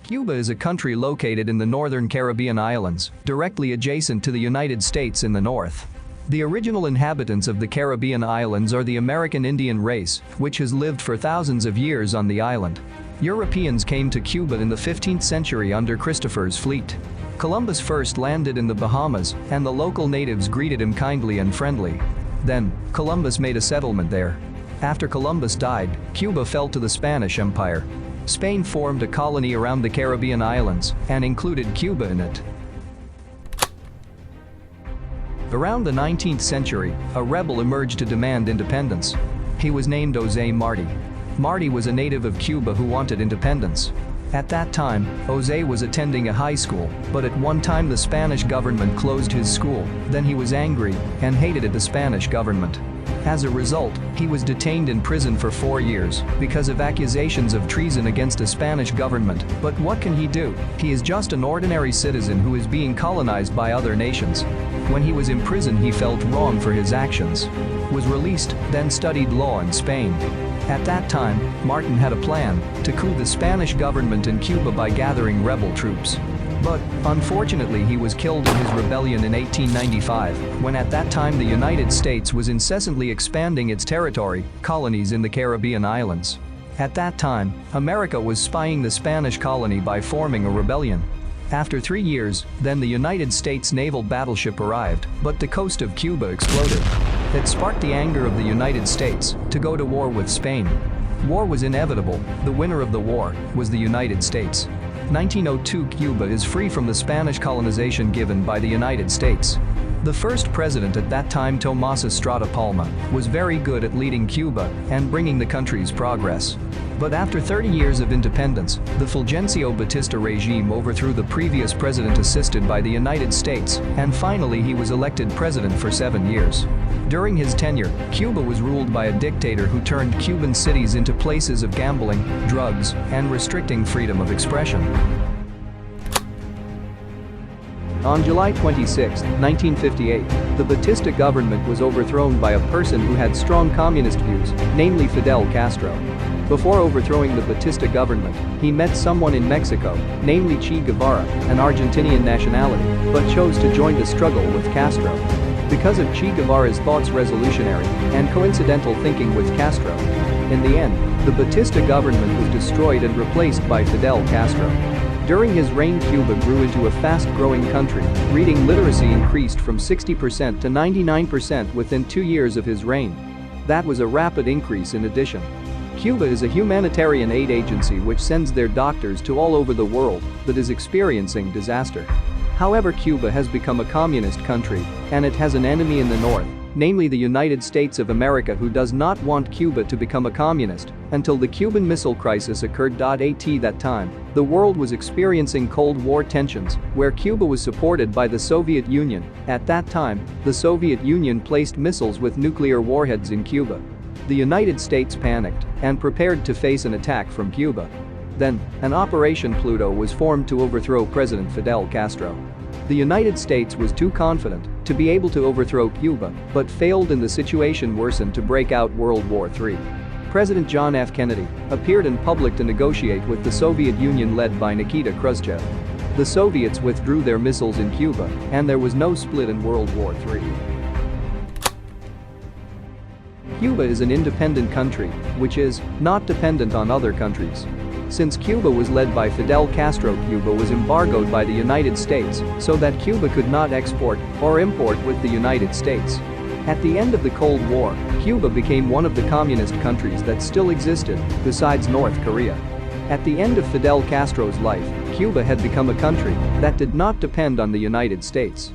Cuba is a country located in the northern Caribbean islands, directly adjacent to the United States in the north. The original inhabitants of the Caribbean islands are the American Indian race, which has lived for thousands of years on the island. Europeans came to Cuba in the 15th century under Christopher's fleet. Columbus first landed in the Bahamas, and the local natives greeted him kindly and friendly. Then, Columbus made a settlement there. After Columbus died, Cuba fell to the Spanish Empire. Spain formed a colony around the Caribbean islands and included Cuba in it. Around the 19th century, a rebel emerged to demand independence. He was named José Martí. Martí was a native of Cuba who wanted independence. At that time, José was attending a high school, but at one time the Spanish government closed his school. Then he was angry and hated the Spanish government. As a result, he was detained in prison for 4 years because of accusations of treason against the Spanish government. But what can he do? He is just an ordinary citizen who is being colonized by other nations. When he was in prison, he felt wrong for his actions. Was released, then studied law in Spain. At that time, Martin had a plan to coup the Spanish government in Cuba by gathering rebel troops. But, unfortunately, he was killed in his rebellion in 1895, when at that time the United States was incessantly expanding its territory, colonies in the Caribbean islands. At that time, America was spying the Spanish colony by forming a rebellion. After 3 years, then the United States naval battleship arrived, but the coast of Cuba exploded. It sparked the anger of the United States to go to war with Spain. War was inevitable. The winner of the war was the United States. 1902 Cuba is free from the Spanish colonization given by the United States. The first president at that time, Tomás Estrada Palma, was very good at leading Cuba and bringing the country's progress. But after 30 years of independence, the Fulgencio Batista regime overthrew the previous president assisted by the United States, and finally he was elected president for 7 years. During his tenure, Cuba was ruled by a dictator who turned Cuban cities into places of gambling, drugs, and restricting freedom of expression. On July 26, 1958, the Batista government was overthrown by a person who had strong communist views, namely Fidel Castro. Before overthrowing the Batista government, he met someone in Mexico, namely Che Guevara, an Argentinian nationality, but chose to join the struggle with Castro. Because of Che Guevara's thoughts revolutionary and coincidental thinking with Castro. In the end, the Batista government was destroyed and replaced by Fidel Castro. During his reign, Cuba grew into a fast-growing country. Reading literacy increased from 60% to 99% within 2 years of his reign. That was a rapid increase in addition. Cuba is a humanitarian aid agency which sends their doctors to all over the world that is experiencing disaster. However, Cuba has become a communist country, and it has an enemy in the north, namely the United States of America, who does not want Cuba to become a communist. Until the Cuban Missile Crisis occurred. At that time, the world was experiencing Cold War tensions, where Cuba was supported by the Soviet Union. At that time, the Soviet Union placed missiles with nuclear warheads in Cuba. The United States panicked and prepared to face an attack from Cuba. Then, an Operation Pluto was formed to overthrow President Fidel Castro. The United States was too confident to be able to overthrow Cuba, but failed, and the situation worsened to break out World War III. President John F. Kennedy appeared in public to negotiate with the Soviet Union led by Nikita Khrushchev. The Soviets withdrew their missiles in Cuba, and there was no split in World War III. Cuba is an independent country, which is not dependent on other countries. Since Cuba was led by Fidel Castro, Cuba was embargoed by the United States so that Cuba could not export or import with the United States. At the end of the Cold War, Cuba became one of the communist countries that still existed, besides North Korea. At the end of Fidel Castro's life, Cuba had become a country that did not depend on the United States.